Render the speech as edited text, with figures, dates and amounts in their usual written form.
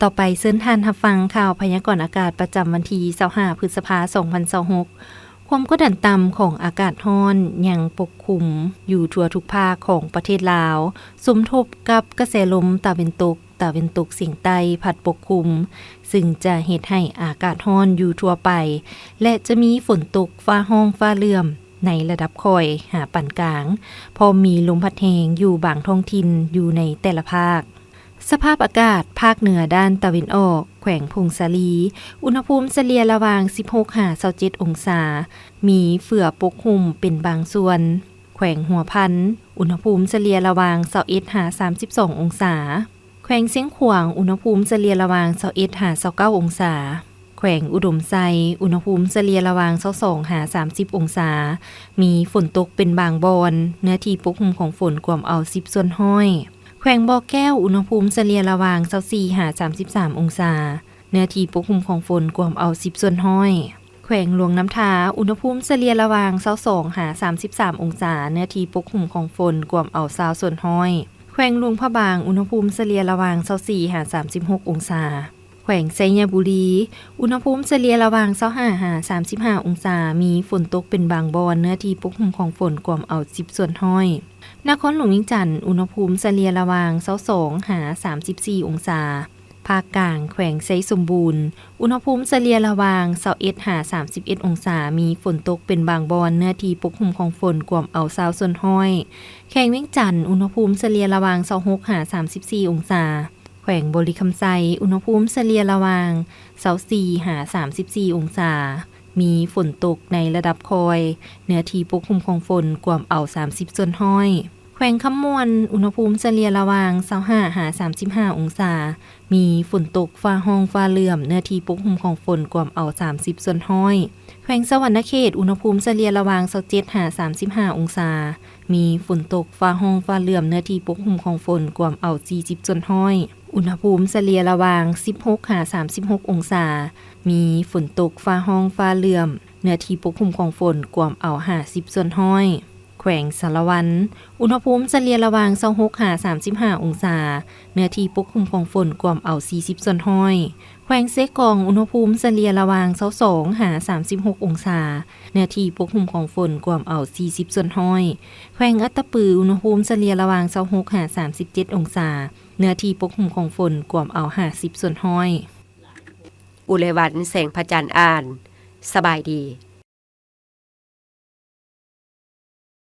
ต่อไปเชิญท่านรับฟังข่าวพยากรณ์อากาศประจำวันที่25พฤษภาคม 2026ความกดดันต่ำของอากาศร้อนยังปกคลุมอยู่ทั่วทุกภาคของประเทศลาวสมทบกับกระแสลมตะวันตกเฉียงใต้พัดปกคลุมซึ่งจะเฮ็ดให้อากาศร้อนอยู่ทั่วไปและจะมีฝนตกฟ้าร้องฟ้าเหลื่อมในระดับค่อยหาปานกลางพอมีลมพัดแรงอยู่บางท้องถิ่นอยู่ในแต่ละภาคสภาพอากาศภาคเหนือด้านตะวันออกแขวงพงศาลีอุณหภูมิเฉลี่ยระหว่าง 16-27 องศามีเฝือปกคลุมเป็นบางส่วนแขวงหัวพันอุณหภูมิเฉลี่ยระหว่าง 21-32 องศาแขวงเสียงขวางอุณหภูมิเฉลี่ยระหว่าง 21-29 องศาแขวงอุดมไซอุณหภูมิเฉลี่ยระหว่าง 22-30 องศามีฝนตกเป็นบางบอนเนื้อที่ปกคลุมของฝนกวมเอา10ส่วนห้อยแขวงบ่อแก้วอุณหภูมิเฉลี่ยระหว่าง 24-33 องศาเนื้อที่ปกคลุมของฝนกวมเอา10ส่วนห้อยแขวงหลวงน้ำทาอุณหภูมิเฉลี่ยระหว่าง 22-33 องศาเนื้อที่ปกคลุมของฝนกวมเอา20ส่วนห้อยแขวงหลวงพระบางอุณหภูมิเฉลี่ยระหว่าง 24-36 องศาแขวงไชยบุรีอุณหภูมิเฉลี่ยระหว่าง 25-35 องศามีฝนตกเป็นบางบอนเนื้อที่ปกคลุมของฝนกวมเอา10ส่วนห้อยนครหลวงวิงจันทน์อุณหภูมิเฉลี่ยระหว่าง 22-34 องศาภาคกลางแขวงไชยสมบูรณ์อุณหภูมิเฉลี่ยระหว่าง 21-31 องศามีฝนตกเป็นบางบอนเนื้อที่ปกคลุมของฝนกวมเอา20ส่วนห้อยแขวงเวียงจันทน์อุณหภูมิเฉลี่ยระหว่าง 26-34 องศาแขวงบริคำไซอุณหภูมิเฉลี่ยระหว่าง 24-34 องศามีฝนตกในระดับคอยเนื้อที่ปกคลุมของฝนกวมเอา30ส่วนห้อยแขวงคำมวนอุณหภูมิเฉลี่ยระหว่าง 25-35 องศามีฝนตกฟ้าร้องฟ้าเหลื่อมเนื้อที่ปกคลุมของฝนกวมเอา30ส่วนห้อยแขวงสวรรณเขตอุณหภูมิเฉลี่ยระหว่าง 27-35 องศามีฝนตกฟ้าร้องฟ้าเหลื่อมเนื้อที่ปกคลุมของฝนกวมเอา40ส่วนห้อยอุณหภูมิเฉลี่ยระหว่าง 16-36 องศามีฝนตกฟ้าร้องฟ้าเหลื่อมเนื้อที่ปกคลุมของฝนกวมเอา50ส่วนห้อยแขวงสารวันอุณหภูมิเฉลี่ยระหว่าง 26-35 องศาเนื้อที่ปกคลุมของฝนกวมเอา40ส่วนห้อยแขวงเซกองอุณหภูมิเฉลี่ยระหว่าง 22-36 องศาเนื้อที่ปกคลุมของฝนกวมเอา40ส่วนห้อยแขวงอัตตปืออุณหภูมิเฉลี่ยระหว่าง 26-37 องศาเนื้อที่ปกคลุมของฝนกวมเอา50ส่วนห้อยอุไรวันแสงพระจันทร์อ่านสบายดี